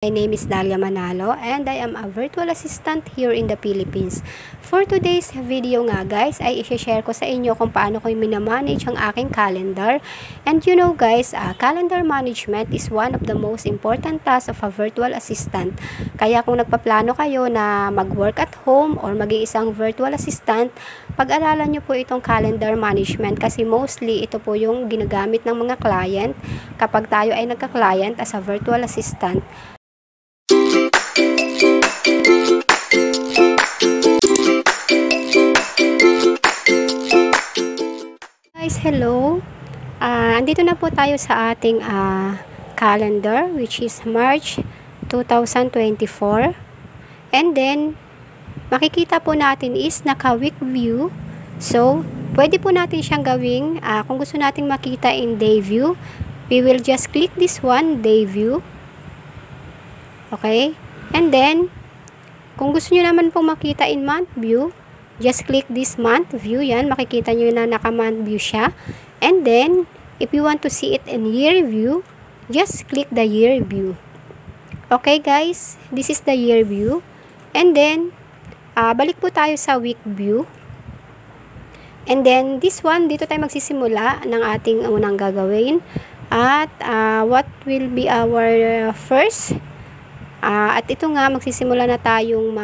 My name is Dalia Manalo and I am a virtual assistant here in the Philippines. For today's video nga guys, ay i-share ko sa inyo kung paano ko minamanage ang aking calendar. And you know guys, calendar management is one of the most important tasks of a virtual assistant. Kaya kung nagpaplano kayo na mag-work at home or maging isang virtual assistant, pag-aralan nyo po itong calendar management kasi mostly ito po yung ginagamit ng mga client kapag tayo ay nagka-client as a virtual assistant. Guys, hello. Andito na po tayo sa ating calendar which is March 2024. And then, makikita po natin is naka-week view. So, pwede po natin siyang gawing, kung gusto nating makita in day view, we will just click this one, day view. Okay? And then, kung gusto nyo naman pong makita in month view, just click this month view. Yan, makikita nyo na naka-month view siya. And then, if you want to see it in year view, just click the year view. Okay guys, this is the year view. And then, balik po tayo sa week view. And then, this one, dito tayo magsisimula ng ating unang gagawin. At, what will be our first? At ito nga, magsisimula na tayong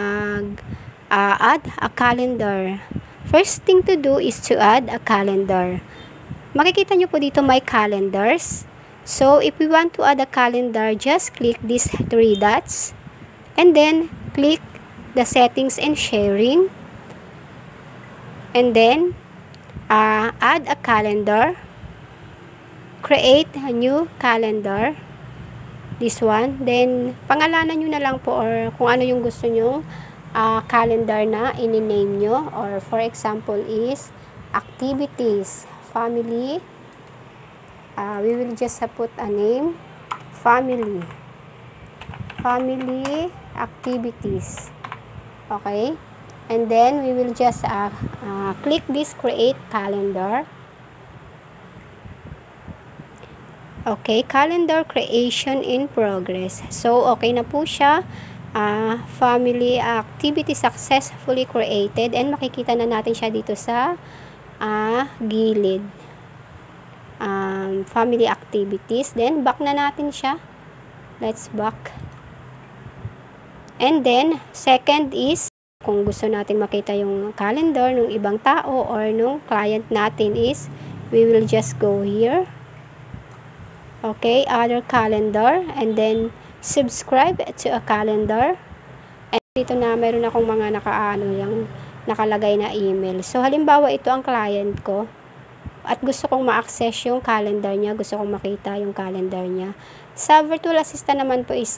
add a calendar. First thing to do is to add a calendar. Makikita nyo po dito my calendars. So, if we want to add a calendar, just click these three dots. And then, click the settings and sharing. And then, add a calendar. Create a new calendar. This one. Then, pangalanan nyo na lang po or kung ano yung gusto nyo calendar na ini-name nyo, or for example is activities, family, we will just put a name, family activities. Okay, and then we will just click this create calendar. Okay, calendar creation in progress. So okay na po siya. Family activity successfully created, and makikita na natin siya dito sa gilid. Family activities, then back na natin siya. Let's back. And then second is kung gusto natin makita yung calendar ng ibang tao or nung client natin is we will just go here. Okay, other calendar, and then subscribe to a calendar. And dito na meron akong mga yung nakalagay na email. So halimbawa ito ang client ko at gusto kong ma-access yung calendar niya, gusto kong makita yung calendar niya. Sa virtual assistant naman po is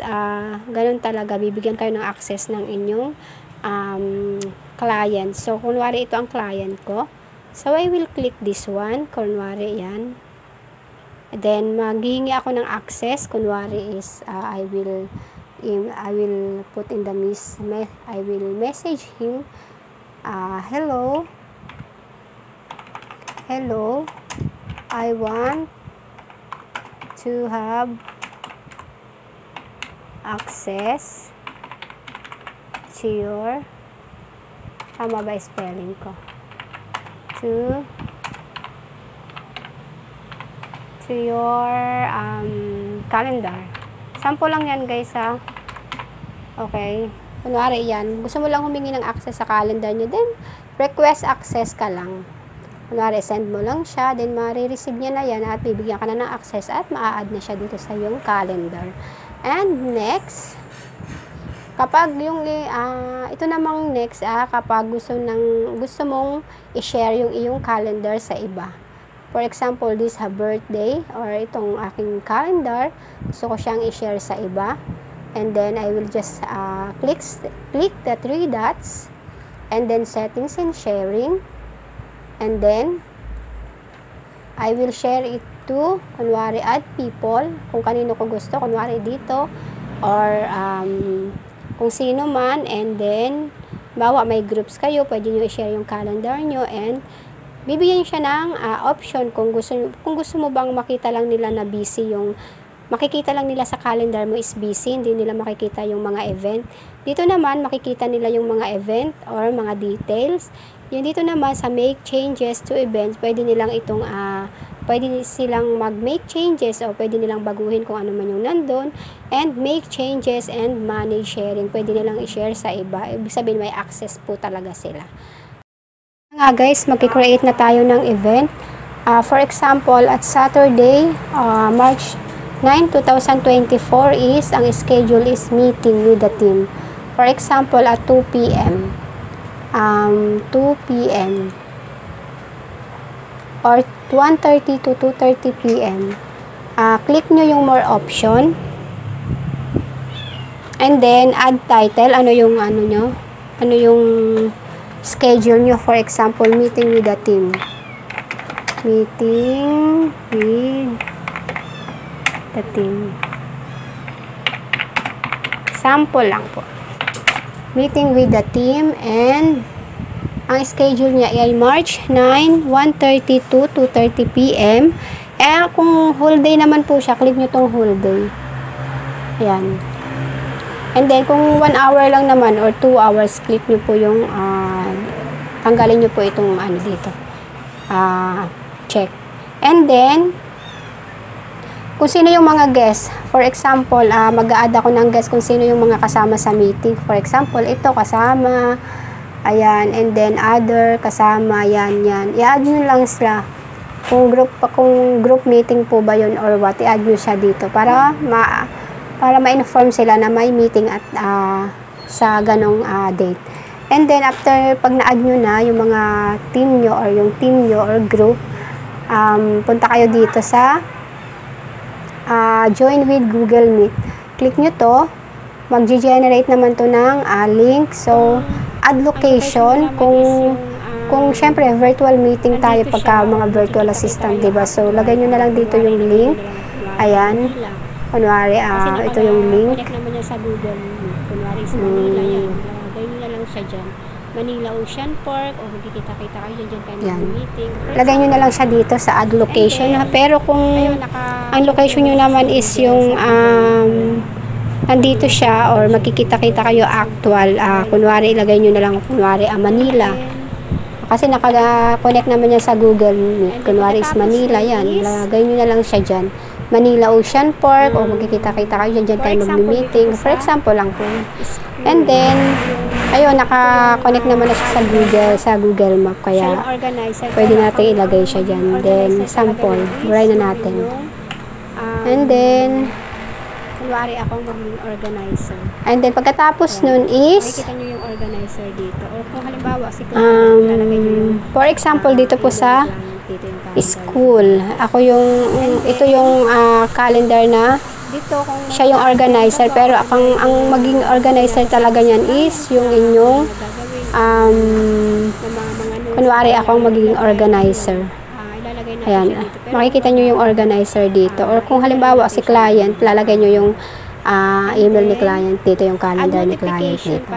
ganun talaga, bibigyan kayo ng access ng inyong client. So kunwari ito ang client ko. So I will click this one, kunwari yan. Then maghihingi ako ng access, kunwari is I will put in the I will message him, hello, I want to have access to your, tama ba spelling ko, to your calendar. Sample lang yan guys ha. Okay. Kunwari yan. Gusto mo lang humingi ng access sa calendar nyo. Then, request access ka lang. Kunwari, send mo lang siya. Then, ma-receive niya na yan at bibigyan ka na ng access at ma-add na siya dito sa yung calendar. And next, kapag yung ito namang next kapag gusto mong i-share yung iyong calendar sa iba. For example, this birthday or itong aking calendar, gusto ko siyang i-share sa iba. And then, I will just click the three dots and then settings and sharing. And then, I will share it to, kunwari, add people, kung kanino ko gusto, kunwari dito, or kung sino man. And then, bawa may groups kayo, pwede nyo i-share yung calendar nyo, and bibigyan siya ng option kung gusto mo bang makita lang nila na busy yung makikita lang nila sa calendar mo is busy, hindi nila makikita yung mga event. Dito naman, makikita nila yung mga event or mga details. Yung dito naman sa make changes to events, pwede nilang itong, pwede silang mag-make changes o pwede nilang baguhin kung ano man yung nandun. And make changes and manage sharing. Pwede nilang i-share sa iba. Ibig sabihin, may access po talaga sila. Nga guys, mag-create na tayo ng event. For example, at Saturday, March 9, 2024 is, ang schedule is meeting with the team. For example, at 2 p.m. 2 p.m. or 1:30 to 2:30 p.m. Click nyo yung more option. And then, add title. Ano yung ano nyo? Ano yung schedule nyo? For example, meeting with the team. Meeting with the team. Sample lang po. Meeting with the team, and ang schedule niya ay March 9, 1:30 to 2:30 p.m. Kung whole day naman po siya, click nyo tong whole day. Ayan. And then, kung 1 hour lang naman or 2 hours, click nyo po yung tanggalin nyo po itong ano dito. Check. And then, kung sino yung mga guest. For example, mag-a-add ako ng guest kung sino yung mga kasama sa meeting. For example, ito kasama. Ayan. And then, other kasama. Yan. I-add nyo lang sila. Kung group meeting po ba yun or what, i-add nyo siya dito. Para ma-inform sila na may meeting at sa ganong date. And then, after pag na-add nyo na yung mga team nyo or yung team nyo or group, punta kayo dito sa join with Google Meet. Click nyo to. Mag-generate naman to ng link. So, add location. Kung syempre, virtual meeting tayo pagka mga virtual assistant, diba? So, lagay nyo na lang dito yung link. Ayan. Kunwari, ito yung link. Connect naman yan sa Google Meet. Kunwari sa Manila yan. Lagay nyo na lang siya dyan. Manila Ocean Park, o magkikita-kita kayo dyan kayo mag-meeting. Lagay nyo na lang siya dito sa add location. Pero kung ang location nyo naman is yung nandito siya or magkikita-kita kayo actual, kunwari ilagay nyo na lang kunwari Manila. Kasi naka-connect naman yan sa Google Meet. Kunwari is Manila yan. Lagay nyo na lang siya dyan. Manila Ocean Park, o magkikita-kita kayo dyan kayo mag-meeting. For example lang po. And then, ayun, naka-connect naman na siya sa Google Map. Kaya, pwede natin ilagay siya dyan. Then, sample. Buray na natin. And then, kunwari akong maging organizer. And then, pagkatapos nun is, makikita nyo yung organizer dito. O kung halimbawa, for example, dito po sa school. Ito yung calendar na dito, kung siya yung organizer, pero ang maging organizer talaga niyan is yung inyong kunwari ako ang magiging organizer. Ayan, makikita nyo yung organizer dito, or kung halimbawa si client, lalagay nyo yung email ni client dito, yung calendar ni client dito.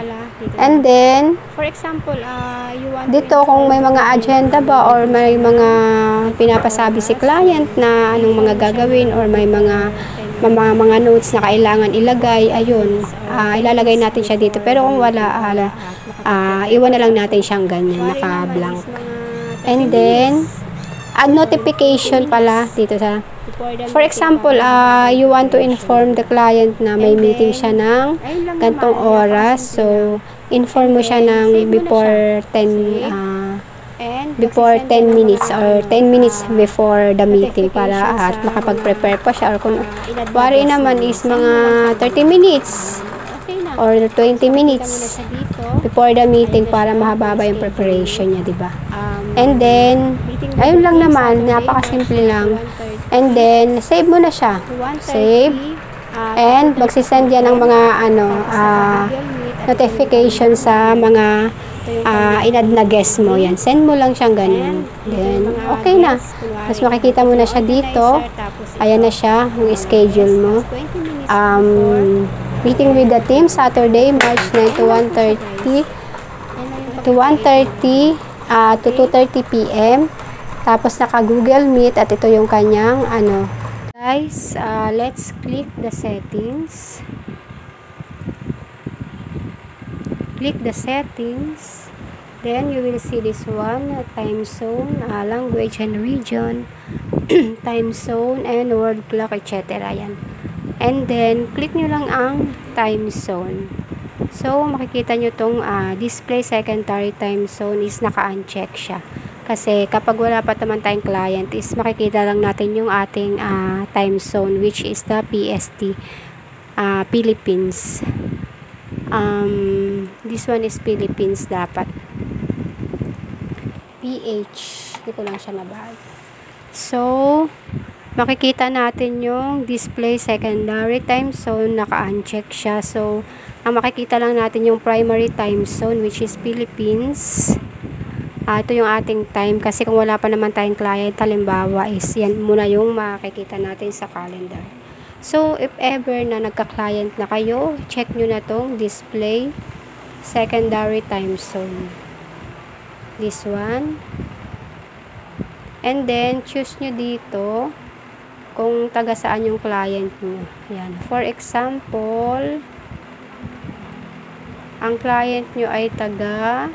And then, for example, dito kung may mga agenda ba or may mga pinapasabi si client na anong mga gagawin or may mga notes na kailangan ilagay, ayun, ilalagay natin siya dito. Pero kung wala, iwan na lang natin siyang ganyan, naka-blank. And then, add notification pala dito sa, for example, you want to inform the client na may meeting siya ng gantong oras. So, inform mo siya ng before 10 minutes or 10 minutes before the meeting para at makapag-prepare pa siya. Or kung wari naman is mga 30 minutes or 20 minutes before the meeting para mahaba yung preparation niya, diba? And then, ayun lang naman, napakasimple lang. And then, save mo na siya. Save. And, magsisend yan ng mga, notification sa mga inad na guest mo. Yan. Send mo lang siyang ganyan. Then, okay na. Tapos, makikita mo na siya dito. Ayan na siya, yung schedule mo. Meeting with the team, Saturday, March 9 to 1:30 to 2:30 p.m. Tapos naka Google Meet at ito yung kanyang Guys, let's click the settings. Click the settings. Then you will see this one, time zone, language and region, time zone, and world clock, etc. Yan. And then, click nyo lang ang time zone. So, makikita nyo tong display secondary time zone is naka-uncheck siya. Kasi kapag wala pa naman tayong client is makikita lang natin yung ating time zone, which is the PST, Philippines. This one is Philippines dapat. PH. Hindi ko lang siya nabahag. So, makikita natin yung display secondary time zone, naka-uncheck siya. So, ang makikita lang natin yung primary time zone, which is Philippines. Ito yung ating time, kasi kung wala pa naman tayong client, halimbawa is yan muna yung makikita natin sa calendar. So, if ever na nagka-client na kayo, check nyo na tong display secondary time zone. This one. And then, choose nyo dito kung taga saan yung client nyo. Yan. For example, ang client nyo ay taga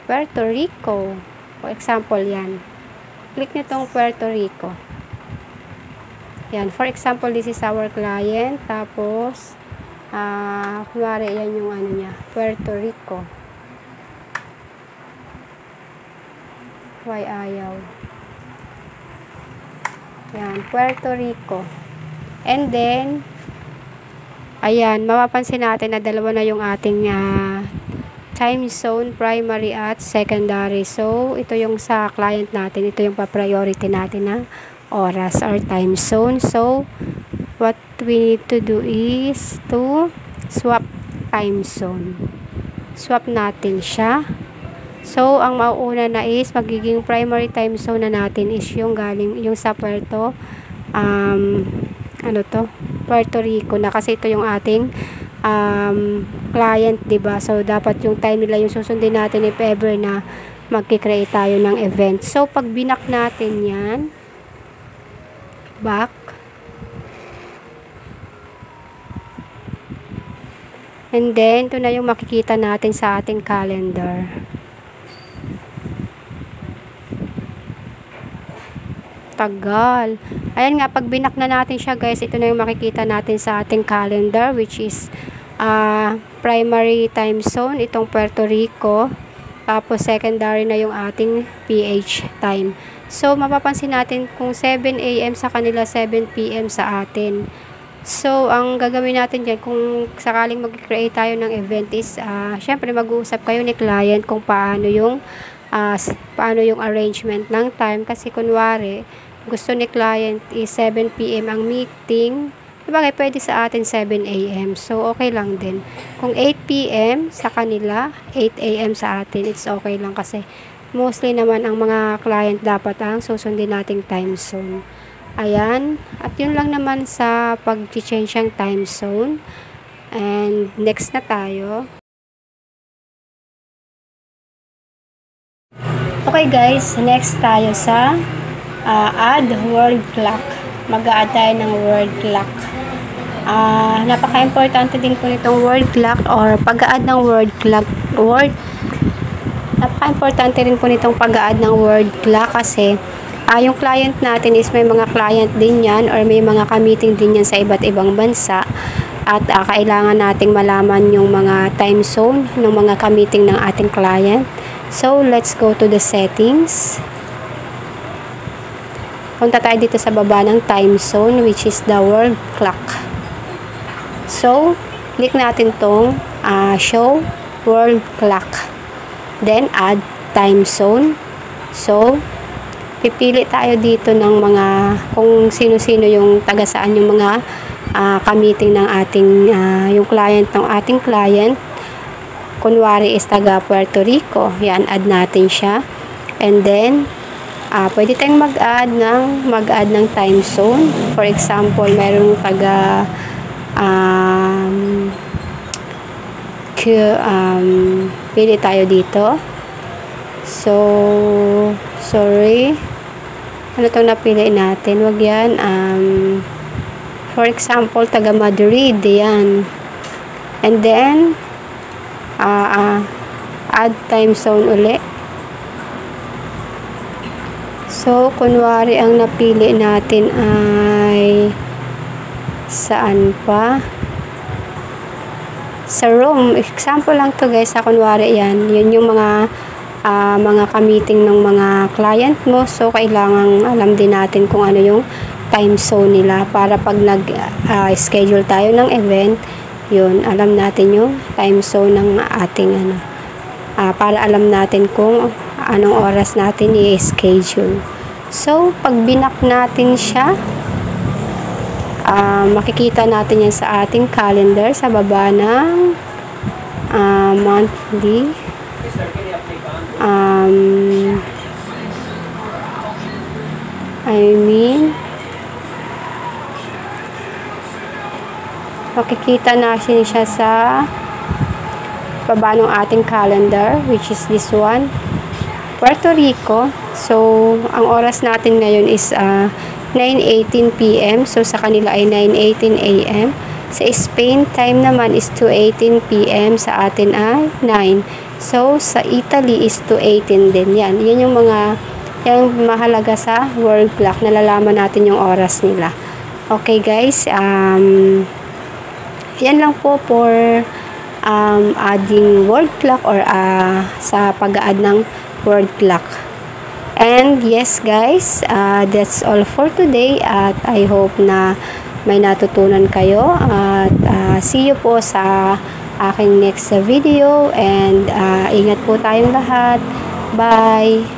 Puerto Rico. For example, yan. Click nyo tong Puerto Rico. Yan. For example, this is our client. Tapos, kunwari, yan yung ano niya, Puerto Rico. Why ayaw? Yan, Puerto Rico. And then, ayan, mapapansin natin na dalawa na yung ating time zone, primary at secondary. So, ito yung sa client natin. Ito yung pa-priority natin na oras or time zone. So, what we need to do is to swap time zone. Swap natin siya. So, ang mauuna na is magiging primary time zone na natin is yung galing, yung sa Puerto Rico na, kasi ito yung ating client, 'di ba? So, dapat yung time nila yung susundin natin if ever na magki-create tayo ng event. So, pag binak natin 'yan, back. And then, ito na yung makikita natin sa ating calendar. Tagal. Ayan nga, pag binak na natin siya, guys, ito na yung makikita natin sa ating calendar, which is primary time zone, itong Puerto Rico. Tapos, secondary na yung ating PH time. So, mapapansin natin kung 7 AM sa kanila, 7 PM sa atin. So, ang gagawin natin dyan, kung sakaling mag-create tayo ng event is, syempre mag-uusap kayo ni client kung paano yung arrangement ng time. Kasi kunwari, gusto ni client is 7 PM ang meeting, sabagay pwede sa atin 7 AM. So, okay lang din. Kung 8 PM sa kanila, 8 AM sa atin, it's okay lang kasi mostly naman ang mga client dapat ang susundin nating time zone. Ayan. At yun lang naman sa pag-change ng time zone. And next na tayo. Okay guys, next tayo sa add world clock. Mag-a-add tayo ng world clock. Napaka-importante din po nitong world clock or pag-a-add ng world clock. Napaka-importante rin po nitong pag-a-add ng world clock kasi yung client natin is may mga client din yan or may mga ka-meeting din yan sa iba't ibang bansa. At kailangan nating malaman yung mga time zone ng mga ka-meeting ng ating client. So, let's go to the settings. Punta tayo dito sa baba ng time zone, which is the world clock. So, click natin tong show world clock. Then, add time zone. So, pipili tayo dito ng mga, kung sino-sino yung taga saan yung mga ka-meeting ng ating, yung client ng ating client. Kunwari is taga Puerto Rico. Yan, add natin siya. And then, pwede tayong mag-add ng time zone. For example, mayroong taga pili tayo dito. So, sorry. Ano itong napili natin? Wag yan. For example, taga Madrid. Yan. And then, add time zone uli. So, kunwari ang napili natin ay saan pa? Sa Rome. Example lang to guys. Kunwari yan. Yun yung mga ka-meeting ng mga client mo. So, kailangan alam din natin kung ano yung time zone nila para pag nag-schedule tayo ng event, yun, alam natin yung time zone ng ating para alam natin kung anong oras natin i-schedule. So, pag binak natin siya, makikita natin yan sa ating calendar sa baba ng monthly. Makikita natin siya sa baba ng ating calendar, which is this one, Puerto Rico. So, ang oras natin ngayon is 9:18 p.m. So, sa kanila ay 9:18 a.m. Sa Spain, time naman is 2:18 p.m. Sa atin ay 9. So, sa Italy is 2:18 din. Yan yung mga yung mahalaga sa world clock. Nalalaman natin yung oras nila. Okay guys, yan lang po for adding world clock or sa pag-add ng world clock. And yes guys, that's all for today at I hope na may natutunan kayo at see you po sa aking next video and ingat po tayong lahat. Bye!